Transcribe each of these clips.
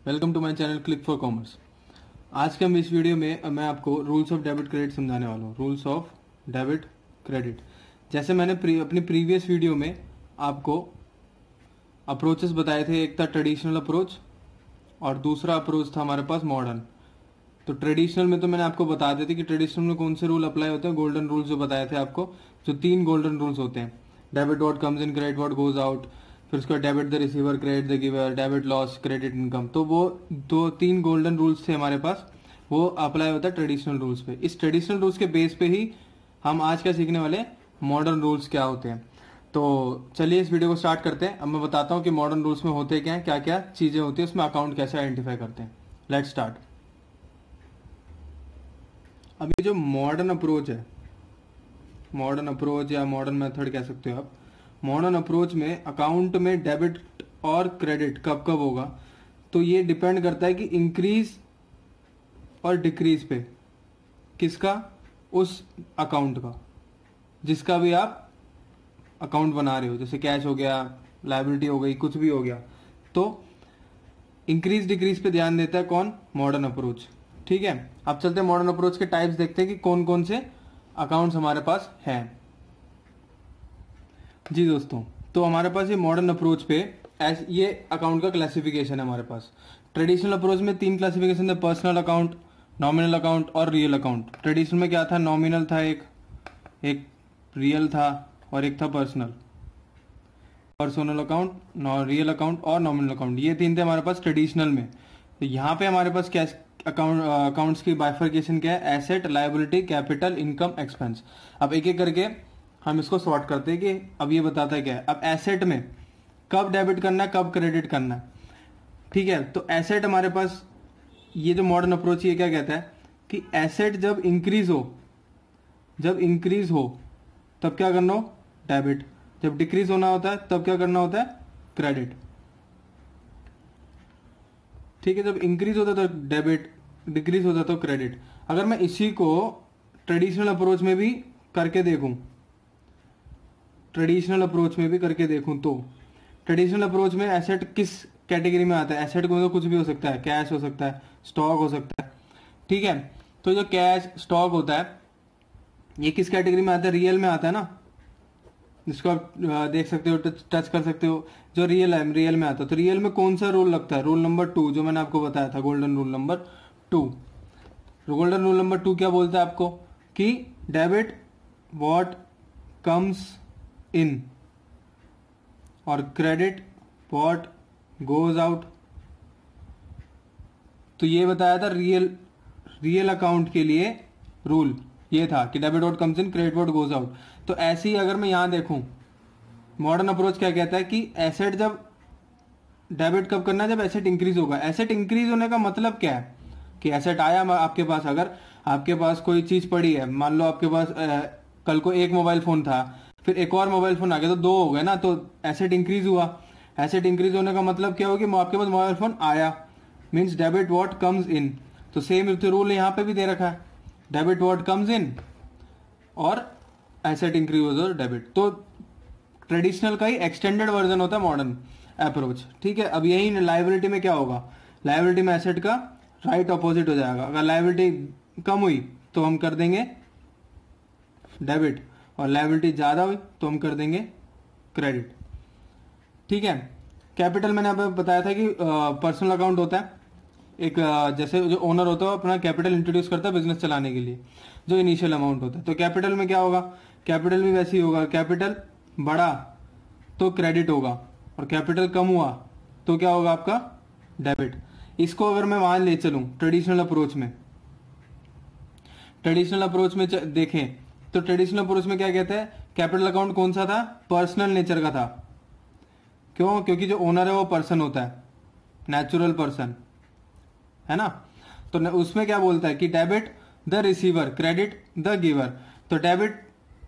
Welcome to my channel click for commerce. आज के हम इस वीडियो में मैं आपको रूल्स ऑफ डेबिट क्रेडिट समझाने वाला हूँ। रूल्स ऑफ डेबिट क्रेडिट, जैसे मैंने अपनी प्रीवियस वीडियो में आपको अप्रोचेस बताए थे। एक था ट्रेडिशनल अप्रोच और दूसरा अप्रोच था हमारे पास मॉडर्न। तो ट्रेडिशनल में तो मैंने आपको बता दिया था कि ट्रेडिशनल में कौन से रूल अप्लाई होते हैं। गोल्डन रूल्स जो बताए थे आपको, जो 3 गोल्डन रूल्स होते हैं, debit what comes in, credit what goes out, फिर उसका debit the receiver, credit the giver, debit loss, credit income. तो वो 3 गोल्डन रूल्स थे हमारे पास, वो अप्लाई होता है ट्रेडिशनल रूल्स पे। इस ट्रेडिशनल रूल्स के बेस पे ही हम आज क्या सीखने वाले, मॉडर्न रूल्स क्या होते हैं। तो चलिए इस वीडियो को स्टार्ट करते हैं। अब मैं बताता हूँ कि मॉडर्न रूल्स में होते क्या हैं, क्या क्या चीजें होती है, उसमें अकाउंट कैसे आइडेंटिफाई करते हैं। Let's start. अब ये जो मॉडर्न अप्रोच है, मॉडर्न अप्रोच या मॉडर्न मेथड कह सकते हो आप। मॉडर्न अप्रोच में अकाउंट में डेबिट और क्रेडिट कब कब होगा, तो ये डिपेंड करता है कि इंक्रीज और डिक्रीज पे किसका, उस अकाउंट का जिसका भी आप अकाउंट बना रहे हो। जैसे कैश हो गया, लायबिलिटी हो गई, कुछ भी हो गया, तो इंक्रीज डिक्रीज पे ध्यान देता है कौन, मॉडर्न अप्रोच। ठीक है, अब चलते हैं मॉडर्न अप्रोच के टाइप्स देखते हैं कि कौन कौन से अकाउंट्स हमारे पास हैं। जी दोस्तों, तो हमारे पास ये मॉडर्न अप्रोच पे ये अकाउंट का क्लासिफिकेशन है हमारे पास। ट्रेडिशनल अप्रोच में 3 क्लासिफिकेशन थे, पर्सनल अकाउंट, नॉमिनल अकाउंट और रियल अकाउंट। ट्रेडिशनल में क्या था, नॉमिनल था, एक रियल था और एक था पर्सनल अकाउंट, रियल अकाउंट और नॉमिनल अकाउंट। ये 3 थे हमारे पास ट्रेडिशनल में। तो यहाँ पे हमारे पास क्या अकाउंट्स की बाइफर्केशन क्या है, asset, liability, capital, income, expense. अब एक एक करके हम इसको सॉर्ट करते हैं कि अब ये बताता है क्या है। अब एसेट में कब डेबिट करना है, कब क्रेडिट करना है। ठीक है, तो एसेट हमारे पास, ये जो मॉडर्न अप्रोच ये क्या कहता है कि एसेट जब इंक्रीज हो तब क्या करना हो, डेबिट। जब डिक्रीज होना होता है तब क्या करना होता है, क्रेडिट। ठीक है, जब इंक्रीज होता है तो डेबिट, डिक्रीज होता है तो क्रेडिट। अगर मैं इसी को ट्रेडिशनल अप्रोच में भी करके देखूं, तो ट्रेडिशनल अप्रोच में एसेट किस कैटेगरी में आता है। एसेट को तो कुछ भी हो सकता है, कैश हो सकता है, स्टॉक हो सकता है। ठीक है, तो जो कैश स्टॉक होता है ये किस कैटेगरी में आता है, रियल में आता है ना, जिसको आप देख सकते हो, टच कर सकते हो। जो रियल है, रियल में आता है। तो रियल में कौन सा रूल लगता है, रूल नंबर 2, जो मैंने आपको बताया था, golden rule number 2। Golden rule number 2 क्या बोलता है आपको कि डेबिट व्हाट कम्स इन और क्रेडिट व्हाट गोज आउट। तो ये बताया था रियल अकाउंट के लिए रूल ये था कि debit what comes in, credit what goes out. तो ऐसे ही अगर मैं यहां देखूं, मॉडर्न अप्रोच क्या कहता है कि एसेट जब डेबिट कब करना है, जब एसेट इंक्रीज होगा। एसेट इंक्रीज होने का मतलब क्या है कि एसेट आया आपके पास, अगर आपके पास कोई चीज पड़ी है, मान लो आपके पास कल को एक मोबाइल फोन था, फिर एक और मोबाइल फोन आ गया, तो 2 हो गए ना, तो एसेट इंक्रीज हुआ। एसेट इंक्रीज होने का मतलब क्या होगा, आपके पास मोबाइल फोन आया, means debit what comes in. तो सेम रूल यहाँ पे भी दे रखा है, डेबिट व्हाट कम्स इन और एसेट इंक्रीज हो तो डेबिट। तो ट्रेडिशनल का ही एक्सटेंडेड वर्जन होता है मॉडर्न अप्रोच। ठीक है, अब यही लायबिलिटी में क्या होगा, लायबिलिटी में एसेट का राइट ऑपोजिट हो जाएगा। अगर लायबिलिटी कम हुई तो हम कर देंगे डेबिट, और लायबिलिटी ज्यादा हुई तो हम कर देंगे क्रेडिट। ठीक है, कैपिटल मैंने आपको बताया था कि पर्सनल अकाउंट होता है एक, जैसे जो ओनर होता है अपना कैपिटल इंट्रोड्यूस करता है बिजनेस चलाने के लिए, जो इनिशियल अमाउंट होता है। तो कैपिटल में क्या होगा, कैपिटल भी वैसे ही होगा, कैपिटल बढ़ा तो क्रेडिट होगा और कैपिटल कम हुआ तो क्या होगा आपका, डेबिट। इसको अगर मैं वहां ले चलूं ट्रेडिशनल अप्रोच में देखें, तो ट्रेडिशनल अप्रोच में क्या कहते हैं, कैपिटल अकाउंट कौन सा था, पर्सनल नेचर का था। क्यों, क्योंकि जो ओनर है वो पर्सन होता है, नेचुरल पर्सन है ना। तो उसमें क्या बोलता है कि debit the receiver, credit the giver. तो डेबिट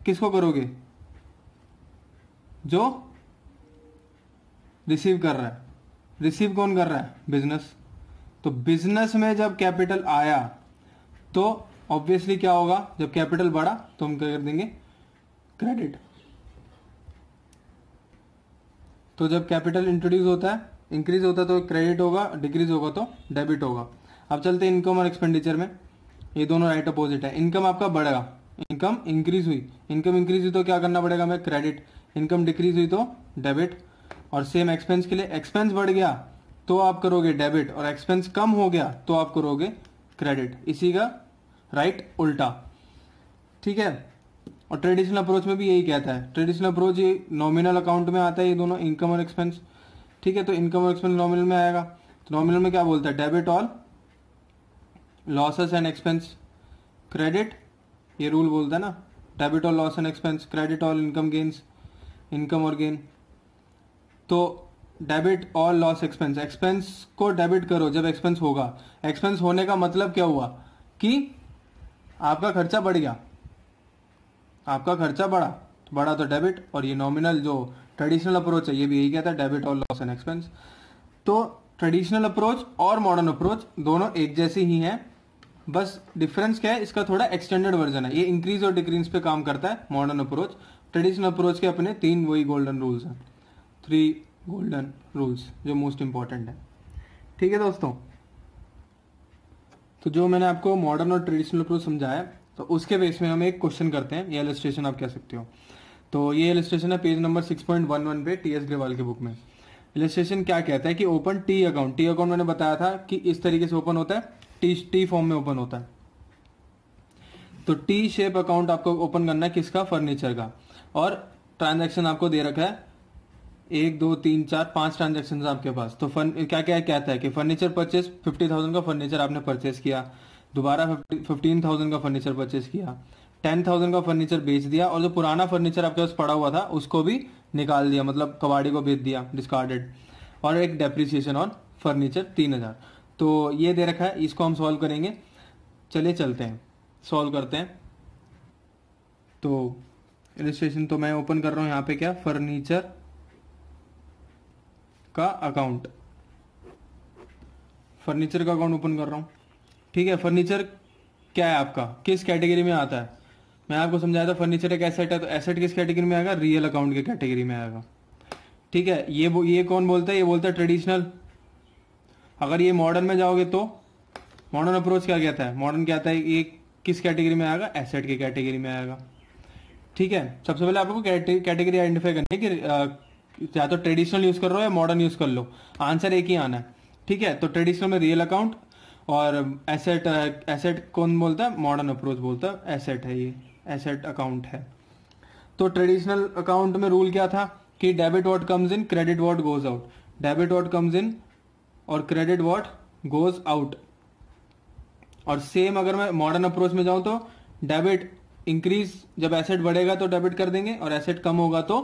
किसको करोगे, जो रिसीव कर रहा है। रिसीव कौन कर रहा है, बिजनेस। तो बिजनेस में जब कैपिटल आया तो ऑब्वियसली क्या होगा, जब कैपिटल बढ़ा तो हम क्या कर देंगे, क्रेडिट। तो जब कैपिटल इंट्रोड्यूस होता है इंक्रीज होता तो क्रेडिट होगा, डिक्रीज होगा तो डेबिट होगा। अब चलते हैं इनकम और एक्सपेंडिचर में, ये दोनों राइट अपोजिट है। इनकम आपका बढ़ेगा, इनकम इंक्रीज हुई, इनकम इंक्रीज हुई तो क्या करना पड़ेगा हमें, क्रेडिट। इनकम डिक्रीज हुई तो डेबिट। और सेम एक्सपेंस के लिए, एक्सपेंस बढ़ गया तो आप करोगे डेबिट, और एक्सपेंस कम हो गया तो आप करोगे क्रेडिट। इसी का राइट उल्टा, ठीक है। और ट्रेडिशनल अप्रोच में भी यही कहता है। ट्रेडिशनल अप्रोच ये नॉमिनल अकाउंट में आता है, ये दोनों इनकम और एक्सपेंस, ठीक है। तो इनकम और एक्सपेंस नॉमिनल में आएगा, तो नॉमिनल में क्या बोलता है, debit all losses and expense credit, ये रूल बोलता है ना, debit all loss and expense, credit all income gains, income और गेन। तो debit all loss expense, expense को डेबिट करो जब एक्सपेंस होगा। एक्सपेंस होने का मतलब क्या हुआ कि आपका खर्चा बढ़ गया, आपका खर्चा बढ़ा तो डेबिट। और ये नॉमिनल जो ट्रेडिशनल अप्रोच है ये भी यही कहता है, debit all loss and expense. तो ट्रेडिशनल अप्रोच और मॉडर्न अप्रोच दोनों एक जैसी ही हैं, बस डिफरेंस क्या है, इसका थोड़ा एक्सटेंडेड वर्जन है। ये इंक्रीज और डिक्रीज पे काम करता है मॉडर्न अप्रोच। ट्रेडिशनल अप्रोच के अपने 3 वही गोल्डन रूल्स हैं, 3 गोल्डन रूल्स जो मोस्ट इंपॉर्टेंट है, ठीक है दोस्तों। तो जो मैंने आपको मॉडर्न और ट्रेडिशनल अप्रोच समझाया, तो उसके बेस में हम एक क्वेश्चन करते हैं, ये इलस्ट्रेशन आप कह सकते हो। तो ये इलस्ट्रेशन है पेज नंबर 6.11 पे टी एस ग्रेवाल की बुक में। इलस्ट्रेशन क्या कहता है कि open T account, T account मैंने बताया था कि इस तरीके से ओपन होता है, टी फॉर्म में ओपन होता है। तो टी शेप अकाउंट आपको ओपन करना है किसका, फर्नीचर का। और ट्रांजैक्शन आपको दे रखा है 1 2 3 4 5 ट्रांजेक्शन आपके पास। तो क्या क्या कहता है कि फर्नीचर परचेज 50,000 का फर्नीचर आपने परचेज किया, दोबारा 15,000 का फर्नीचर परचेज किया, 10,000 का फर्नीचर बेच दिया, और जो पुराना फर्नीचर आपके पास पड़ा हुआ था उसको भी निकाल दिया, मतलब कबाड़ी को बेच दिया, डिस्कार्डेड। और एक डेप्रिसिएशन ऑन फर्नीचर 3,000। तो ये दे रखा है, इसको हम सॉल्व करेंगे। चलिए चलते हैं सॉल्व करते हैं। तो इलस्ट्रेशन तो मैं ओपन कर रहा हूं यहाँ पे, क्या, फर्नीचर का अकाउंट, फर्नीचर का अकाउंट ओपन कर रहा हूं, ठीक है। फर्नीचर क्या है आपका, किस कैटेगरी में आता है, मैं आपको समझाया था फर्नीचर एक एसेट है, तो एसेट किस कैटेगरी में आएगा, रियल अकाउंट के कैटेगरी में आएगा, ठीक है। ये कौन बोलता है, ये बोलता है ट्रेडिशनल। अगर ये मॉडर्न में जाओगे तो मॉडर्न अप्रोच क्या कहता है, मॉडर्न कहता है ये किस कैटेगरी में आएगा, एसेट की कैटेगरी में आएगा, ठीक है। सबसे पहले आपको कैटेगरी आइडेंटिफाई करनी है कि या तो ट्रेडिशनल यूज कर रहे हो या मॉडर्न यूज कर लो, आंसर एक ही आना है, ठीक है। तो ट्रेडिशनल में रियल अकाउंट, और एसेट, एसेट कौन बोलता है, मॉडर्न अप्रोच बोलता है एसेट है, ये एसेट अकाउंट है। तो ट्रेडिशनल अकाउंट में रूल क्या था कि debit what comes in, credit what goes out, debit what comes in और क्रेडिट व्हाट गोज आउट। और सेम अगर मैं मॉडर्न अप्रोच में जाऊं तो डेबिट इंक्रीज, जब एसेट बढ़ेगा तो डेबिट कर देंगे, और एसेट कम होगा तो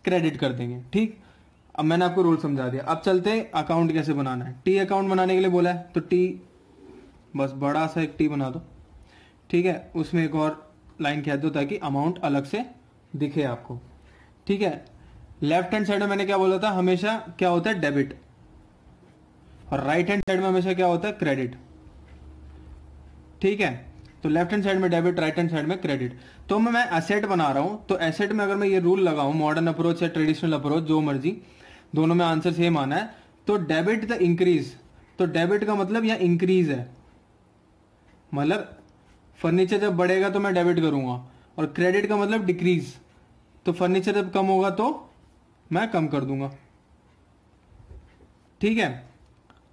क्रेडिट कर देंगे, ठीक। अब मैंने आपको रूल समझा दिया, अब चलते हैं अकाउंट कैसे बनाना है। टी अकाउंट बनाने के लिए बोला है, तो टी बस बड़ा सा एक टी बना दो, ठीक है। उसमें एक और लाइन कह दो ताकि अमाउंट अलग से दिखे आपको, ठीक है। लेफ्ट हैंड साइड में मैंने क्या बोला था, हमेशा क्या होता है, डेबिट, और राइट हैंड साइड में हमेशा क्या होता है, क्रेडिट, ठीक है। तो लेफ्ट हैंड साइड में डेबिट, राइट हैंड साइड में क्रेडिट। तो मैं एसेट बना रहा हूं, तो एसेट में अगर मैं ये रूल लगाऊं, मॉडर्न अप्रोच या ट्रेडिशनल अप्रोच जो मर्जी, दोनों में आंसर सेम आना है। तो डेबिट द इंक्रीज, तो डेबिट का मतलब यहां इंक्रीज है, मतलब फर्नीचर जब बढ़ेगा तो मैं डेबिट करूंगा, और क्रेडिट का मतलब डिक्रीज, तो फर्नीचर जब कम होगा तो मैं कम कर दूंगा, ठीक है।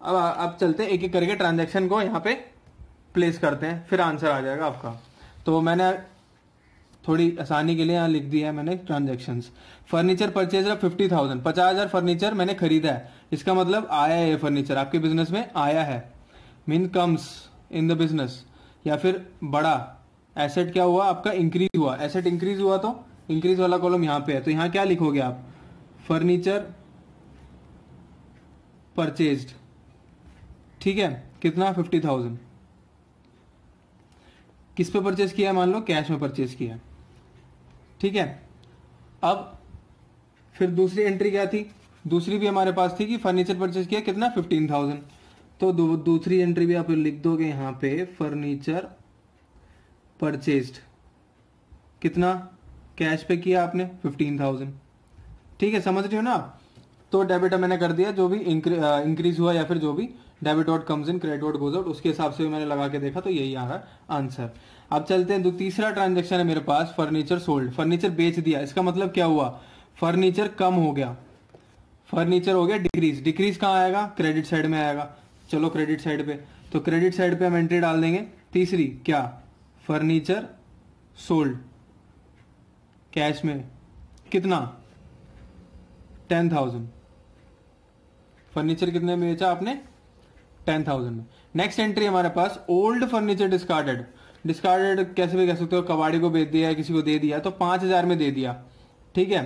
अब चलते एक एक करके ट्रांजैक्शन को यहां पे प्लेस करते हैं, फिर आंसर आ जाएगा आपका। तो मैंने थोड़ी आसानी के लिए यहाँ लिख दिया है मैंने ट्रांजैक्शंस। फर्नीचर परचेज 50,000, 50,000 फर्नीचर मैंने खरीदा है, इसका मतलब आया है, ये फर्नीचर आपके बिजनेस में आया है, mean comes in the business. या फिर बड़ा एसेट क्या हुआ आपका, इंक्रीज हुआ, एसेट इंक्रीज हुआ तो इंक्रीज वाला कॉलम यहाँ पे है, तो यहाँ क्या लिखोगे आप, फर्नीचर परचेज्ड, ठीक है। कितना, 50,000। किस पे परचेज किया है, मान लो कैश में परचेज किया है, ठीक है। अब फिर दूसरी एंट्री क्या थी, दूसरी भी हमारे पास थी कि फर्नीचर परचेज किया, कितना, 15,000। तो दूसरी एंट्री भी आप लिख दोगे यहाँ पे, फर्नीचर परचेज्ड, कितना, कैश पे किया आपने 15,000, ठीक है। समझ रहे हो ना आप, तो डेबिट मैंने कर दिया, जो भी इंक्रीज हुआ या फिर जो भी debit what comes in credit what goes out, उसके हिसाब से मैंने लगा के देखा तो यही आ रहा है आंसर। अब चलते हैं, तीसरा ट्रांजेक्शन है मेरे पास, फर्नीचर सोल्ड, फर्नीचर बेच दिया। इसका मतलब क्या हुआ, फर्नीचर कम हो गया, फर्नीचर हो गया डिक्रीज। डिक्रीज कहाँ आएगा, क्रेडिट साइड में आएगा। चलो क्रेडिट साइड पे, तो क्रेडिट साइड पे हम एंट्री डाल देंगे तीसरी, क्या, फर्नीचर सोल्ड कैश में कितना, 10,000। फर्नीचर कितने में बेचा आपने, 10,000 में। नेक्स्ट एंट्री हमारे पास, ओल्ड फर्नीचर डिस्कार्डेड। डिस्कार्डेड कैसे भी कह सकते हो, कबाड़ी को बेच दिया, किसी को दे दिया, तो 5,000 में दे दिया, ठीक है।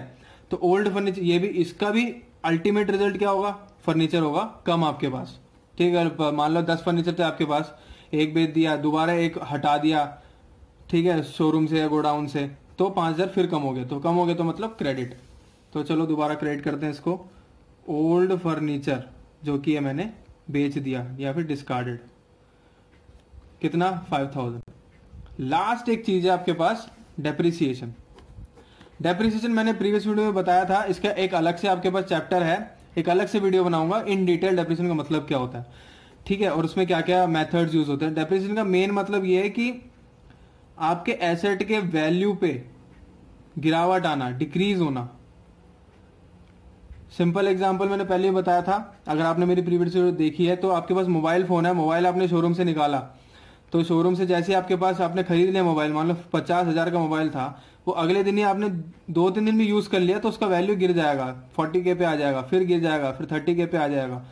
तो ओल्ड फर्नीचर, ये भी, इसका भी अल्टीमेट रिजल्ट क्या होगा, फर्नीचर होगा कम आपके पास, ठीक है। मान लो 10 फर्नीचर थे आपके पास, एक बेच दिया, दोबारा एक हटा दिया, ठीक है, शोरूम से या गोडाउन से, तो 5,000 फिर कम हो गए, तो कम हो गए तो मतलब क्रेडिट। तो चलो दोबारा क्रेडिट करते हैं इसको, ओल्ड फर्नीचर जो कि मैंने बेच दिया या फिर डिस्कार्डेड, कितना, 5,000। लास्ट एक चीज है आपके पास, डेप्रिसिएशन। डेप्रिसिएशन मैंने प्रीवियस वीडियो में बताया था, इसका एक अलग से आपके पास चैप्टर है, एक अलग से वीडियो बनाऊंगा इन डिटेल डेप्रिसिएशन का मतलब क्या होता है, ठीक है, और उसमें क्या क्या मेथड्स यूज होते हैं। डेप्रिसिएशन का मेन मतलब ये है कि आपके एसेट के वैल्यू पे गिरावट आना, डिक्रीज होना। सिंपल एग्जांपल मैंने पहले ही बताया था, अगर आपने मेरी प्रीवियस वीडियो देखी है, तो आपके पास मोबाइल फोन है, मोबाइल आपने शोरूम से निकाला, तो शोरूम से जैसे आपके पास आपने खरीद लिया मोबाइल, मान लो 50,000 का मोबाइल था, वो अगले दिन ही आपने 2-3 दिन भी यूज कर लिया, तो उसका वैल्यू गिर जाएगा, 40K पे आ जाएगा, फिर गिर जाएगा, फिर 30K पे आ जाएगा।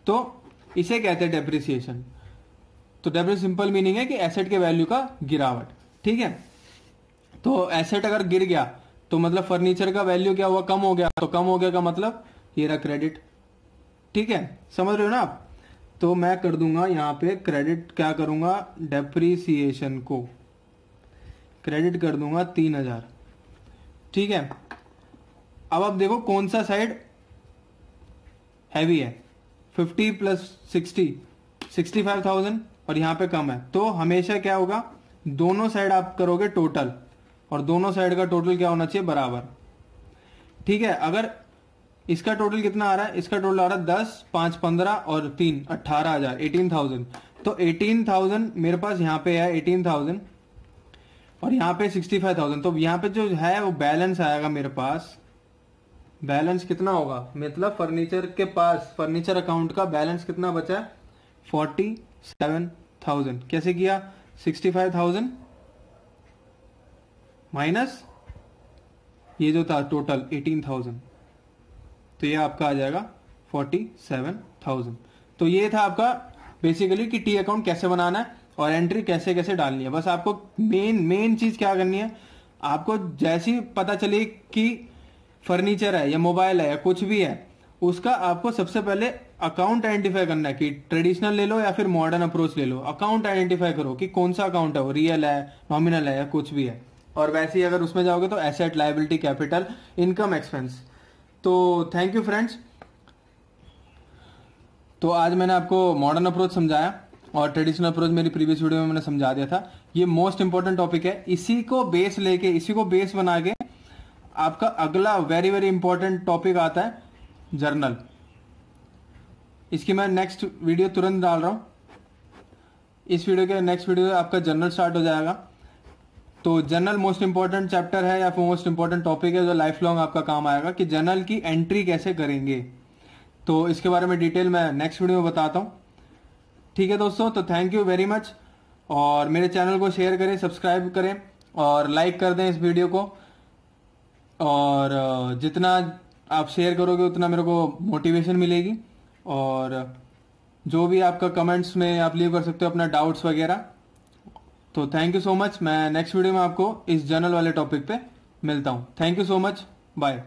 तो इसे कहते हैं डेप्रिसिएशन। तो डेप्रिसिएशन सिंपल मीनिंग है कि एसेट के वैल्यू का गिरावट, ठीक है। तो एसेट अगर गिर गया तो मतलब फर्नीचर का वैल्यू क्या हुआ, कम हो गया, तो कम हो गया का मतलब ये रहा क्रेडिट, ठीक है, समझ रहे हो ना आप। तो मैं कर दूंगा यहाँ पे क्रेडिट, क्या करूंगा, डेप्रिसिएशन को क्रेडिट कर दूंगा 3,000, ठीक है। अब आप देखो कौन सा साइड हैवी है, 50 + 60 65,000, और यहाँ पे कम है, तो हमेशा क्या होगा, दोनों साइड आप करोगे टोटल, और दोनों साइड का टोटल क्या होना चाहिए, बराबर, ठीक है। अगर इसका टोटल कितना आ रहा है, इसका टोटल आ रहा है 10, 5, 15 और 3 18,000, 18,000। तो 18,000 मेरे पास यहाँ पे है 18,000, और यहाँ पे 65,000। तो यहाँ पे जो है वो बैलेंस आएगा मेरे पास, बैलेंस कितना होगा, मतलब फर्नीचर के पास, फर्नीचर अकाउंट का बैलेंस कितना बचा है, 47,000। कैसे किया, 65,000 माइनस ये जो था टोटल 18,000, तो ये आपका आ जाएगा 47,000। तो ये था आपका बेसिकली कि टी अकाउंट कैसे बनाना है और एंट्री कैसे कैसे डालनी है। बस आपको मेन चीज क्या करनी है, आपको जैसी पता चले कि फर्नीचर है या मोबाइल है या कुछ भी है, उसका आपको सबसे पहले अकाउंट आइडेंटिफाई करना है कि ट्रेडिशनल ले लो या फिर मॉडर्न अप्रोच ले लो। अकाउंट आइडेंटिफाई करो कि कौन सा अकाउंट है, वो रियल है, नॉमिनल है या कुछ भी है। और वैसे ही अगर उसमें जाओगे तो asset, liability, capital, income, expense. तो थैंक यू फ्रेंड्स। तो आज मैंने आपको मॉडर्न अप्रोच समझाया और ट्रेडिशनल अप्रोच मेरी प्रीवियस वीडियो में मैंने समझा दिया था। ये मोस्ट इंपॉर्टेंट टॉपिक है, इसी को बेस लेके, इसी को बेस बना के आपका अगला वेरी वेरी इंपॉर्टेंट टॉपिक आता है जर्नल। इसकी मैं नेक्स्ट वीडियो तुरंत डाल रहा हूं। इस वीडियो के नेक्स्ट वीडियो आपका जर्नल स्टार्ट हो जाएगा। तो जर्नल मोस्ट इंपॉर्टेंट चैप्टर है या फिर मोस्ट इंपॉर्टेंट टॉपिक है जो लाइफ लॉन्ग आपका काम आएगा कि जर्नल की एंट्री कैसे करेंगे। तो इसके बारे में डिटेल मैं नेक्स्ट वीडियो में बताता हूं। ठीक है दोस्तों, तो थैंक यू वेरी मच। और मेरे चैनल को शेयर करें, सब्सक्राइब करें और लाइक कर दें इस वीडियो को। और जितना आप शेयर करोगे उतना मेरे को मोटिवेशन मिलेगी। और जो भी आपका कमेंट्स में आप लीव कर सकते हो अपना डाउट्स वगैरह। तो थैंक यू सो मच। मैं नेक्स्ट वीडियो में आपको इस जर्नल वाले टॉपिक पे मिलता हूँ। Thank you so much, bye.